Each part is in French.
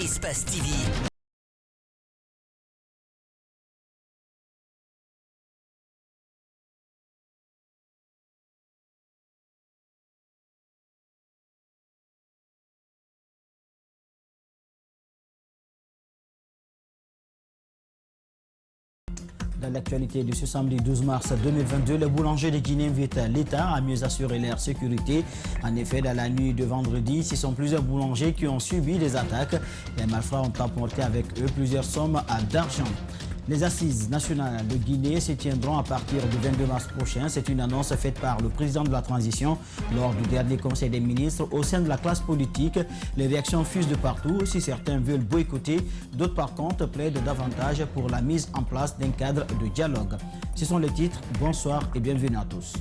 Espace TV. Dans l'actualité de ce samedi 12 mars 2022, les boulangers de Guinée invitent l'État à mieux assurer leur sécurité. En effet, dans la nuit de vendredi, ce sont plusieurs boulangers qui ont subi des attaques. Les malfrats ont emporté avec eux plusieurs sommes d'argent. Les assises nationales de Guinée se tiendront à partir du 22 mars prochain. C'est une annonce faite par le président de la transition lors du dernier conseil des ministres. Au sein de la classe politique, les réactions fusent de partout. Si certains veulent boycotter, d'autres par contre plaident davantage pour la mise en place d'un cadre de dialogue. Ce sont les titres. Bonsoir et bienvenue à tous.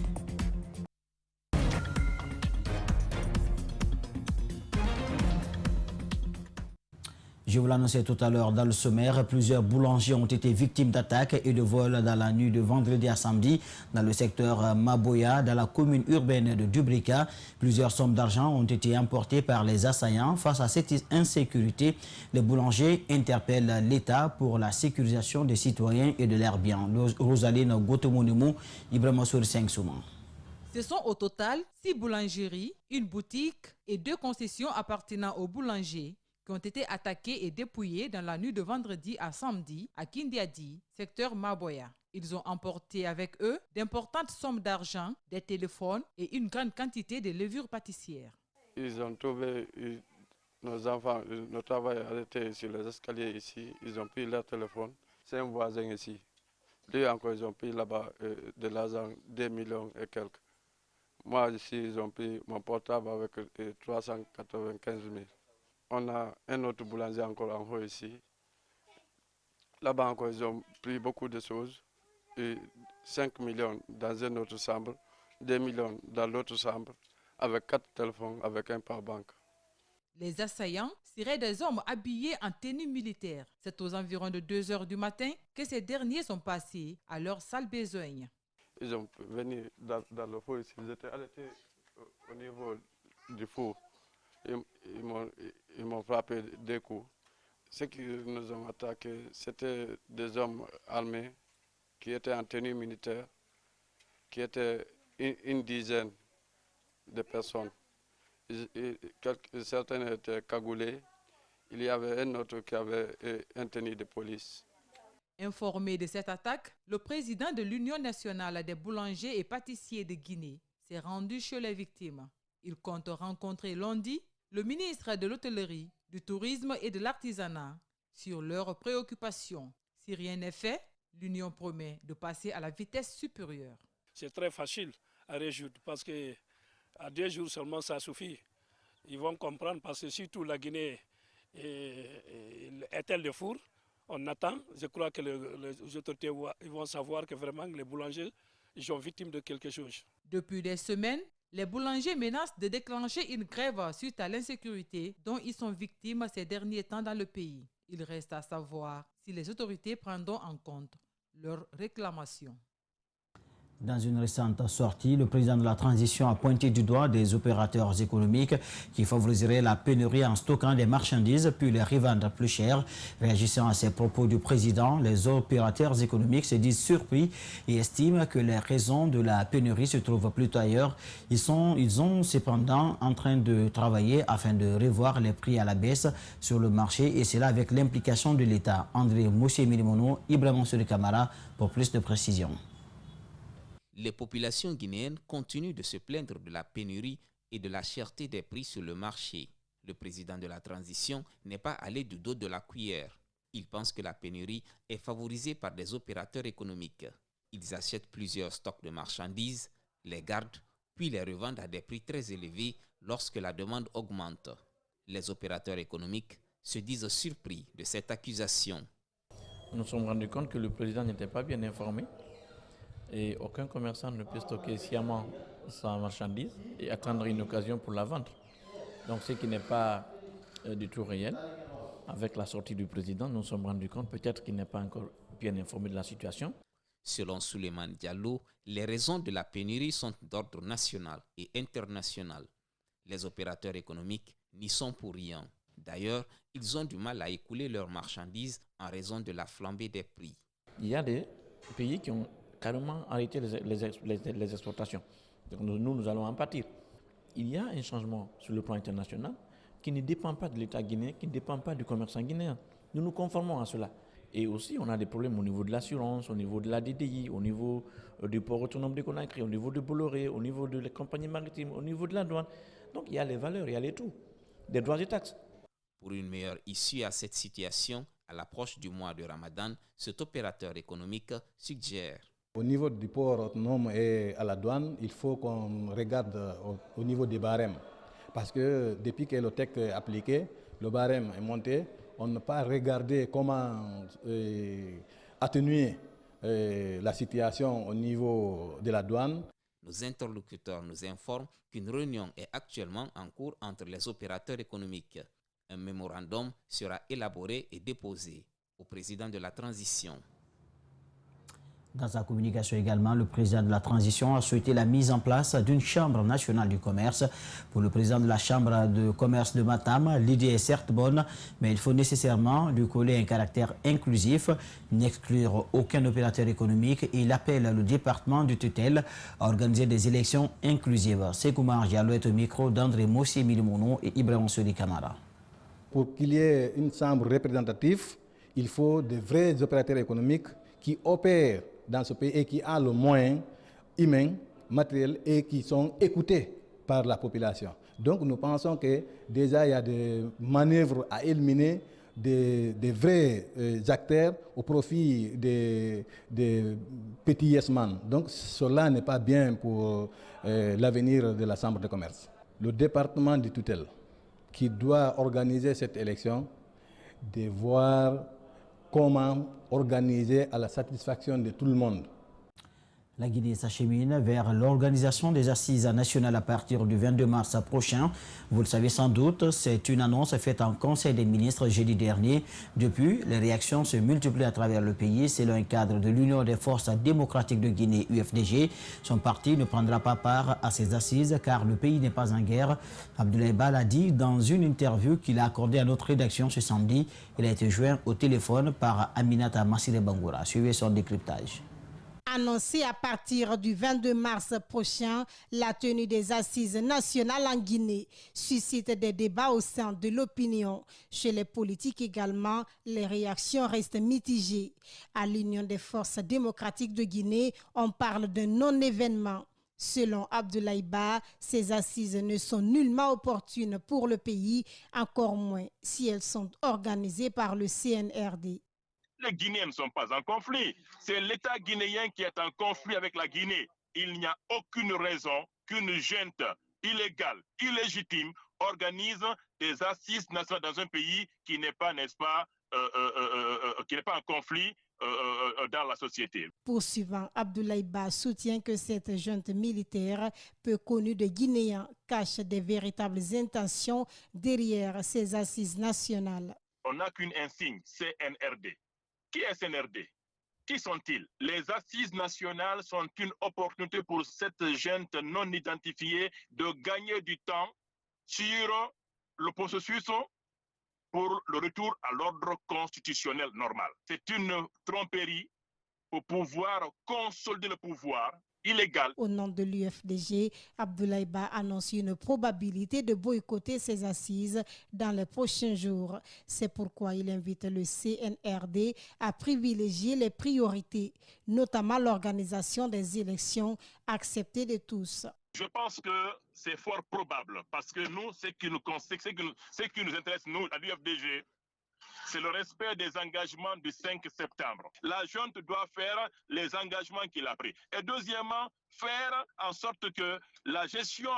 Je vous l'annonçais tout à l'heure dans le sommaire, plusieurs boulangers ont été victimes d'attaques et de vols dans la nuit de vendredi à samedi dans le secteur Maboya, dans la commune urbaine de Dubrika. Plusieurs sommes d'argent ont été emportées par les assaillants. Face à cette insécurité, les boulangers interpellent l'État pour la sécurisation des citoyens et de leurs biens. Rosaline Gotomonimo, Ibrahima Souri 5 Souman. Ce sont au total 6 boulangeries, une boutique et 2 concessions appartenant aux boulangers qui ont été attaqués et dépouillés dans la nuit de vendredi à samedi à Kindiadi, secteur Maboya. Ils ont emporté avec eux d'importantes sommes d'argent, des téléphones et une grande quantité de levures pâtissières. Ils ont trouvé nos enfants, nos travailleurs arrêtés sur les escaliers ici. Ils ont pris leur téléphone. C'est un voisin ici. Lui encore, ils ont pris là-bas de l'argent, 2 millions et quelques. Moi ici, ils ont pris mon portable avec 395 000. On a un autre boulanger encore en haut ici. Là-bas encore, ils ont pris beaucoup de choses. Et 5 millions dans une autre chambre, 2 millions dans l'autre chambre, avec 4 téléphones, avec un powerbank. Les assaillants seraient des hommes habillés en tenue militaire. C'est aux environs de 2 h du matin que ces derniers sont passés à leur sale besogne. Ils ont venu dans le four ici. Ils étaient arrêtés au niveau du four. Ils m'ont frappé 2 coups. Ceux qui nous ont attaqués, c'était des hommes armés qui étaient en tenue militaire, qui étaient une dizaine de personnes. Certains étaient cagoulés. Il y avait un autre qui avait une tenue de police. Informé de cette attaque, le président de l'Union nationale des boulangers et pâtissiers de Guinée s'est rendu chez les victimes. Il compte rencontrer lundi le ministre de l'Hôtellerie, du Tourisme et de l'Artisanat sur leurs préoccupations. Si rien n'est fait, l'Union promet de passer à la vitesse supérieure. C'est très facile à résoudre parce qu'à 2 jours seulement, ça suffit. Ils vont comprendre parce que surtout la Guinée est-elle de four. On attend. Je crois que les autorités vont savoir que vraiment les boulangers sont victimes de quelque chose. Depuis des semaines, les boulangers menacent de déclencher une grève suite à l'insécurité dont ils sont victimes ces derniers temps dans le pays. Il reste à savoir si les autorités prendront en compte leurs réclamations. Dans une récente sortie, le président de la transition a pointé du doigt des opérateurs économiques qui favoriseraient la pénurie en stockant des marchandises puis les revendre plus cher. Réagissant à ces propos du président, les opérateurs économiques se disent surpris et estiment que les raisons de la pénurie se trouvent plutôt ailleurs. Ils sont cependant en train de travailler afin de revoir les prix à la baisse sur le marché et cela avec l'implication de l'État. André Mouché-Milimono, Ibrahima Souri Camara pour plus de précisions. Les populations guinéennes continuent de se plaindre de la pénurie et de la cherté des prix sur le marché. Le président de la transition n'est pas allé du dos de la cuillère. Il pense que la pénurie est favorisée par des opérateurs économiques. Ils achètent plusieurs stocks de marchandises, les gardent, puis les revendent à des prix très élevés lorsque la demande augmente. Les opérateurs économiques se disent surpris de cette accusation. Nous nous sommes rendus compte que le président n'était pas bien informé. Et aucun commerçant ne peut stocker sciemment sa marchandise et attendre une occasion pour la vendre. Donc ce qui n'est pas du tout réel. Avec la sortie du président, nous nous sommes rendus compte peut-être qu'il n'est pas encore bien informé de la situation. Selon Souleymane Diallo, les raisons de la pénurie sont d'ordre national et international. Les opérateurs économiques n'y sont pour rien. D'ailleurs, ils ont du mal à écouler leurs marchandises en raison de la flambée des prix. Il y a des pays qui ont carrément arrêté les exportations. Donc nous allons en pâtir. Il y a un changement sur le plan international qui ne dépend pas de l'État guinéen, qui ne dépend pas du commerçant guinéen. Nous nous conformons à cela. Et aussi, on a des problèmes au niveau de l'assurance, au niveau de la DDI, au niveau du port autonome de Conakry, au niveau de Bolloré, au niveau de la compagnie maritime, au niveau de la douane. Donc il y a les valeurs, il y a les tout, des droits et taxes. Pour une meilleure issue à cette situation, à l'approche du mois de Ramadan, cet opérateur économique suggère. Au niveau du port autonome et à la douane, il faut qu'on regarde au niveau des barèmes. Parce que depuis que le texte est appliqué, le barème est monté, on n'a pas regardé comment atténuer la situation au niveau de la douane. Nos interlocuteurs nous informent qu'une réunion est actuellement en cours entre les opérateurs économiques. Un mémorandum sera élaboré et déposé au président de la transition. Dans sa communication également, le président de la transition a souhaité la mise en place d'une chambre nationale du commerce. Pour le président de la chambre de commerce de Matam, l'idée est certes bonne, mais il faut nécessairement lui coller un caractère inclusif, n'exclure aucun opérateur économique et il appelle le département de tutelle à organiser des élections inclusives. Sekoumar Diallo est au micro d'André Mossi Milimono et Ibrahim Sodi Kamara. Pour qu'il y ait une chambre représentative, il faut de vrais opérateurs économiques qui opèrent dans ce pays et qui ont le moyen humain, matériel et qui sont écoutés par la population. Donc nous pensons que déjà il y a des manœuvres à éliminer des vrais acteurs au profit des petits yes-man. Donc cela n'est pas bien pour l'avenir de la Chambre de commerce. Le département de tutelle qui doit organiser cette élection, de voir comment organiser à la satisfaction de tout le monde. La Guinée s'achemine vers l'organisation des assises nationales à partir du 22 mars prochain. Vous le savez sans doute, c'est une annonce faite en Conseil des ministres jeudi dernier. Depuis, les réactions se multiplient à travers le pays. Selon un cadre de l'Union des forces démocratiques de Guinée, UFDG, son parti ne prendra pas part à ces assises car le pays n'est pas en guerre. Abdoulaye Ba l'a dit dans une interview qu'il a accordée à notre rédaction ce samedi. Il a été joint au téléphone par Aminata Massire Bangoura. Suivez son décryptage. Annoncé à partir du 22 mars prochain, la tenue des assises nationales en Guinée suscite des débats au sein de l'opinion. Chez les politiques également, les réactions restent mitigées. À l'Union des forces démocratiques de Guinée, on parle d'un non-événement. Selon Abdoulaye Ba, ces assises ne sont nullement opportunes pour le pays, encore moins si elles sont organisées par le CNRD. Les Guinéens ne sont pas en conflit. C'est l'État guinéen qui est en conflit avec la Guinée. Il n'y a aucune raison qu'une junte illégale, illégitime, organise des assises nationales dans un pays qui n'est pas, n'est-ce pas, qui n'est pas en conflit dans la société. Poursuivant, Abdoulaye Ba soutient que cette junte militaire, peu connue de Guinéens, cache des véritables intentions derrière ces assises nationales. On n'a qu'une insigne, CNRD. Qui est CNRD? Qui sont-ils? Les assises nationales sont une opportunité pour cette junte non identifiée de gagner du temps sur le processus pour le retour à l'ordre constitutionnel normal. C'est une tromperie pour pouvoir consolider le pouvoir illégal. Au nom de l'UFDG, Abdoulaye Ba annonce une probabilité de boycotter ces assises dans les prochains jours. C'est pourquoi il invite le CNRD à privilégier les priorités, notamment l'organisation des élections acceptées de tous. Je pense que c'est fort probable parce que nous, ce qui nous intéresse, nous, à l'UFDG, c'est le respect des engagements du 5 septembre. La junte doit faire les engagements qu'il a pris. Et deuxièmement, faire en sorte que la gestion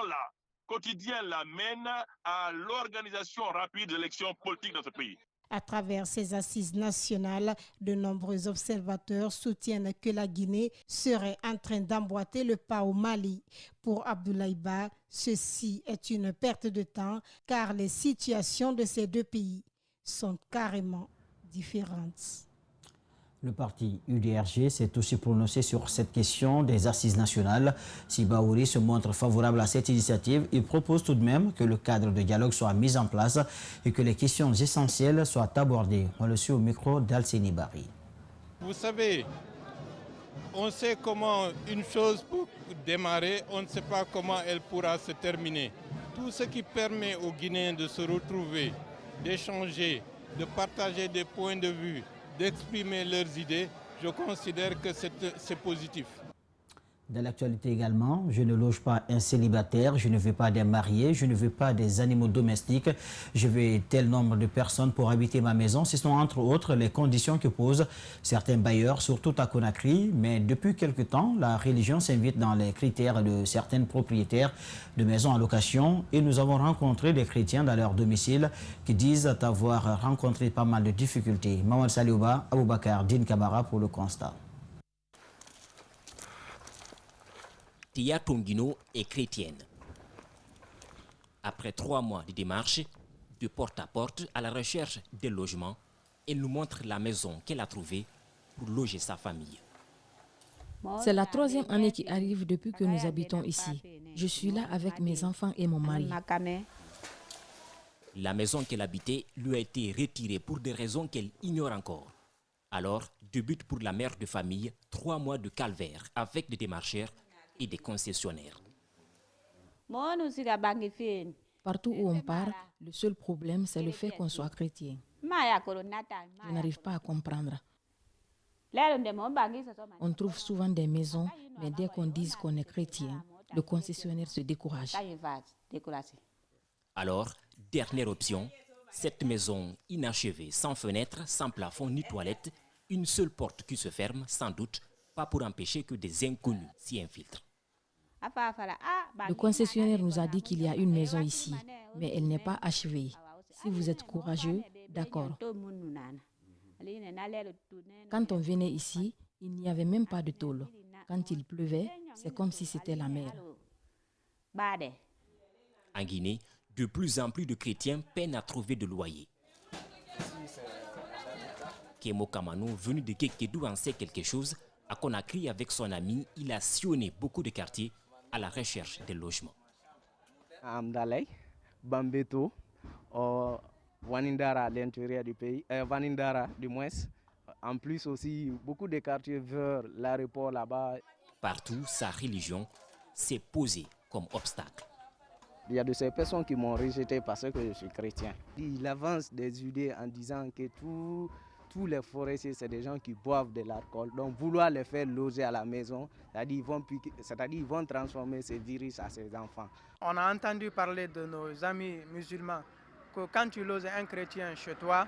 quotidienne mène à l'organisation rapide d'élections politiques dans ce pays. À travers ces assises nationales, de nombreux observateurs soutiennent que la Guinée serait en train d'emboîter le pas au Mali. Pour Abdoulaye Ba, ceci est une perte de temps car les situations de ces deux pays sont carrément différentes. Le parti UDRG s'est aussi prononcé sur cette question des assises nationales. Si Bahouri se montre favorable à cette initiative, il propose tout de même que le cadre de dialogue soit mis en place et que les questions essentielles soient abordées. On le suit au micro d'Alceni Bari. Vous savez, on sait comment une chose peut démarrer, on ne sait pas comment elle pourra se terminer. Tout ce qui permet aux Guinéens de se retrouver, d'échanger, de partager des points de vue, d'exprimer leurs idées, je considère que c'est positif. Dans l'actualité également, je ne loge pas un célibataire, je ne veux pas des mariés, je ne veux pas des animaux domestiques, je veux tel nombre de personnes pour habiter ma maison. Ce sont entre autres les conditions que posent certains bailleurs, surtout à Conakry. Mais depuis quelque temps, la religion s'invite dans les critères de certains propriétaires de maisons en location. Et nous avons rencontré des chrétiens dans leur domicile qui disent avoir rencontré pas mal de difficultés. Maman Saliouba, Aboubakar Din Kamara pour le constat. Tia Tongino est chrétienne. Après 3 mois de démarche, de porte à porte à la recherche des logements, elle nous montre la maison qu'elle a trouvée pour loger sa famille. C'est la 3e année qui arrive depuis que nous habitons ici. Je suis là avec mes enfants et mon mari. La maison qu'elle habitait lui a été retirée pour des raisons qu'elle ignore encore. Alors, débute pour la mère de famille 3 mois de calvaire avec des démarcheurs et des concessionnaires. Partout où on part, le seul problème, c'est le fait qu'on soit chrétien. Je n'arrive pas à comprendre. On trouve souvent des maisons, mais dès qu'on dit qu'on est chrétien, le concessionnaire se décourage. Alors, dernière option, cette maison inachevée, sans fenêtre, sans plafond ni toilette, une seule porte qui se ferme, sans doute, pas pour empêcher que des inconnus s'y infiltrent. Le concessionnaire nous a dit qu'il y a une maison ici, mais elle n'est pas achevée. Si vous êtes courageux, d'accord. Quand on venait ici, il n'y avait même pas de tôle. Quand il pleuvait, c'est comme si c'était la mer. En Guinée, de plus en plus de chrétiens peinent à trouver de loyer. Kemo Kamano, venu de Kekedou, en sait quelque chose. À Conakry, avec son ami, il a sillonné beaucoup de quartiers à la recherche des logements. Amdalay, Bambeto, Wanindara à l'intérieur du pays, Wanindara du moins. En plus aussi, beaucoup de quartiers vers l'aéroport là-bas. Partout, sa religion s'est posée comme obstacle. Il y a de ces personnes qui m'ont rejeté parce que je suis chrétien. Il avance des idées en disant que tous les forestiers, c'est des gens qui boivent de l'alcool. Donc vouloir les faire loger à la maison, c'est-à-dire ils vont transformer ces virus à ces enfants. On a entendu parler de nos amis musulmans que quand tu loges un chrétien chez toi,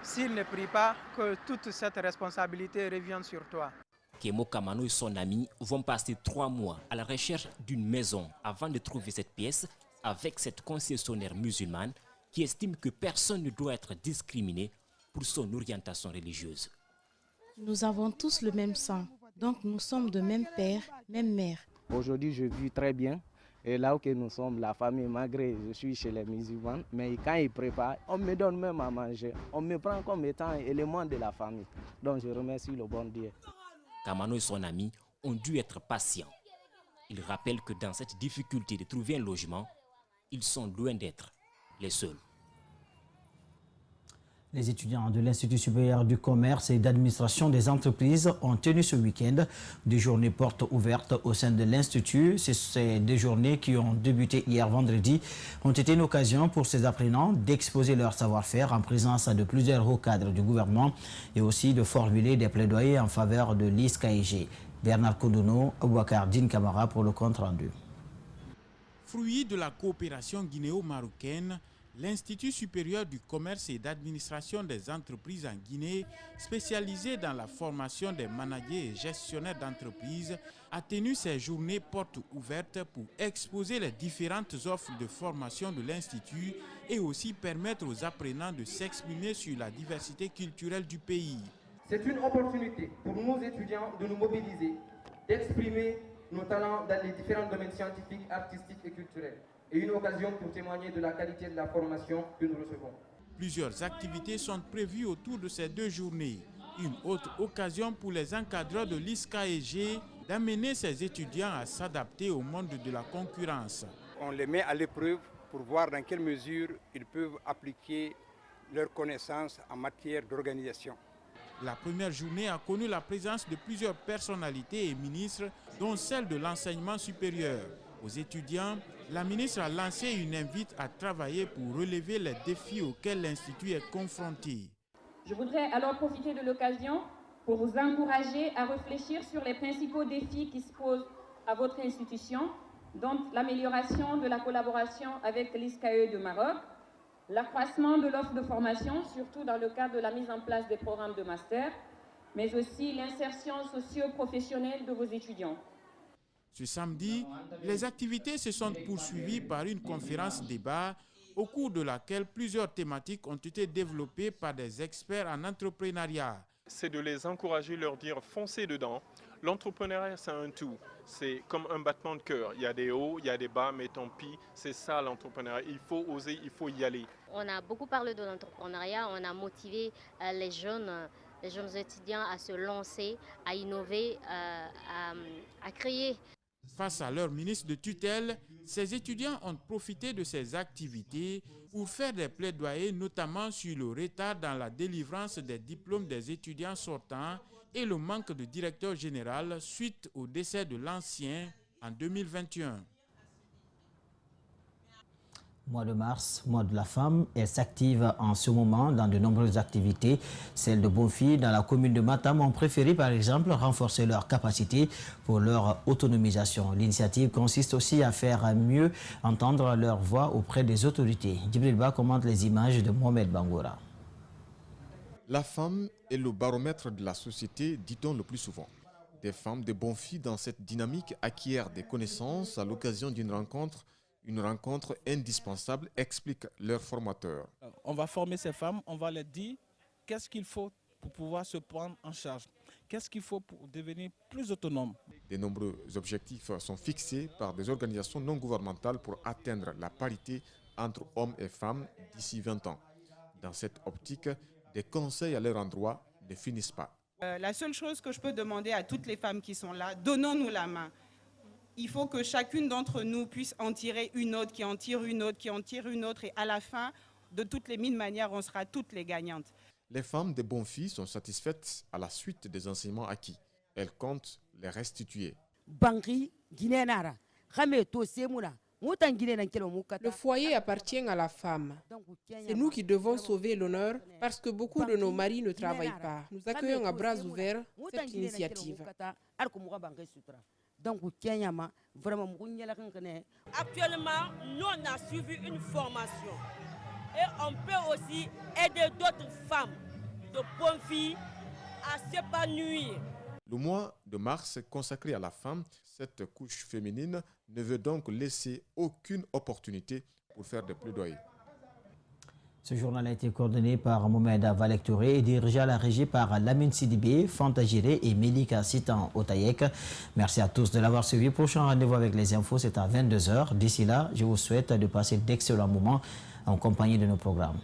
s'il ne prie pas, que toute cette responsabilité revient sur toi. Kemo Kamano et son ami vont passer 3 mois à la recherche d'une maison avant de trouver cette pièce avec cette concessionnaire musulmane qui estime que personne ne doit être discriminé pour son orientation religieuse. Nous avons tous le même sang, donc nous sommes de même père, même mère. Aujourd'hui, je vis très bien. Et là où nous sommes, la famille, malgré je suis chez les musulmans, mais quand ils préparent, on me donne même à manger. On me prend comme étant élément de la famille. Donc je remercie le bon Dieu. Kamano et son ami ont dû être patients. Il rappelle que dans cette difficulté de trouver un logement, ils sont loin d'être les seuls. Les étudiants de l'Institut supérieur du commerce et d'administration des entreprises ont tenu ce week-end des journées portes ouvertes au sein de l'Institut. Ces 2 journées qui ont débuté hier vendredi ont été une occasion pour ces apprenants d'exposer leur savoir-faire en présence de plusieurs hauts cadres du gouvernement et aussi de formuler des plaidoyers en faveur de l'ISCAEG. Bernard Koudouno, Aboubakar Din Kamara pour le compte rendu. Fruit de la coopération guinéo-marocaine, l'Institut supérieur du commerce et d'administration des entreprises en Guinée, spécialisé dans la formation des managers et gestionnaires d'entreprises, a tenu ses journées portes ouvertes pour exposer les différentes offres de formation de l'Institut et aussi permettre aux apprenants de s'exprimer sur la diversité culturelle du pays. C'est une opportunité pour nous étudiants de nous mobiliser, d'exprimer nos talents dans les différents domaines scientifiques, artistiques et culturels. Et une occasion pour témoigner de la qualité de la formation que nous recevons. Plusieurs activités sont prévues autour de ces 2 journées. Une autre occasion pour les encadreurs de l'ISCAEG d'amener ces étudiants à s'adapter au monde de la concurrence. On les met à l'épreuve pour voir dans quelle mesure ils peuvent appliquer leurs connaissances en matière d'organisation. La première journée a connu la présence de plusieurs personnalités et ministres, dont celle de l'enseignement supérieur. Aux étudiants, la ministre a lancé une invite à travailler pour relever les défis auxquels l'Institut est confronté. Je voudrais alors profiter de l'occasion pour vous encourager à réfléchir sur les principaux défis qui se posent à votre institution, dont l'amélioration de la collaboration avec l'ISCAE de Maroc, l'accroissement de l'offre de formation, surtout dans le cadre de la mise en place des programmes de master, mais aussi l'insertion socio-professionnelle de vos étudiants. Ce samedi, les activités se sont poursuivies par une conférence-débat au cours de laquelle plusieurs thématiques ont été développées par des experts en entrepreneuriat. C'est de les encourager, leur dire foncez dedans. L'entrepreneuriat, c'est un tout. C'est comme un battement de cœur. Il y a des hauts, il y a des bas, mais tant pis, c'est ça l'entrepreneuriat. Il faut oser, il faut y aller. On a beaucoup parlé de l'entrepreneuriat, on a motivé les jeunes étudiants à se lancer, à innover, à créer. Face à leur ministre de tutelle, ces étudiants ont profité de ces activités pour faire des plaidoyers, notamment sur le retard dans la délivrance des diplômes des étudiants sortants et le manque de directeur général suite au décès de l'ancien en 2021. Mois de mars, mois de la femme, elle s'active en ce moment dans de nombreuses activités. Celles de Bonfi dans la commune de Matam ont préféré par exemple renforcer leurs capacités pour leur autonomisation. L'initiative consiste aussi à faire mieux entendre leur voix auprès des autorités. Djibril Ba commente les images de Mohamed Bangoura. La femme est le baromètre de la société, dit-on le plus souvent. Des femmes de Bonfi dans cette dynamique acquièrent des connaissances à l'occasion d'une rencontre. Une rencontre indispensable, explique leur formateur. On va former ces femmes, on va leur dire qu'est-ce qu'il faut pour pouvoir se prendre en charge, qu'est-ce qu'il faut pour devenir plus autonome. De nombreux objectifs sont fixés par des organisations non gouvernementales pour atteindre la parité entre hommes et femmes d'ici 20 ans. Dans cette optique, des conseils à leur endroit ne finissent pas. La seule chose que je peux demander à toutes les femmes qui sont là, donnons-nous la main. Il faut que chacune d'entre nous puisse en tirer une autre, qui en tire une autre, qui en tire une autre. Et à la fin, de toutes les mille manières, on sera toutes les gagnantes. Les femmes de Bonfi sont satisfaites à la suite des enseignements acquis. Elles comptent les restituer. Le foyer appartient à la femme. C'est nous qui devons sauver l'honneur parce que beaucoup de nos maris ne travaillent pas. Nous accueillons à bras ouverts cette initiative. Actuellement, nous on a suivi une formation et on peut aussi aider d'autres femmes de bonnes filles à s'épanouir. Le mois de mars consacré à la femme, cette couche féminine ne veut donc laisser aucune opportunité pour faire des plaidoyers. Ce journal a été coordonné par Mohamed Valek Touré et dirigé à la régie par Lamine Sidibé, Fanta Giré et Melika Sitan Otayek. Merci à tous de l'avoir suivi. Prochain rendez-vous avec les infos, c'est à 22h. D'ici là, je vous souhaite de passer d'excellents moments en compagnie de nos programmes.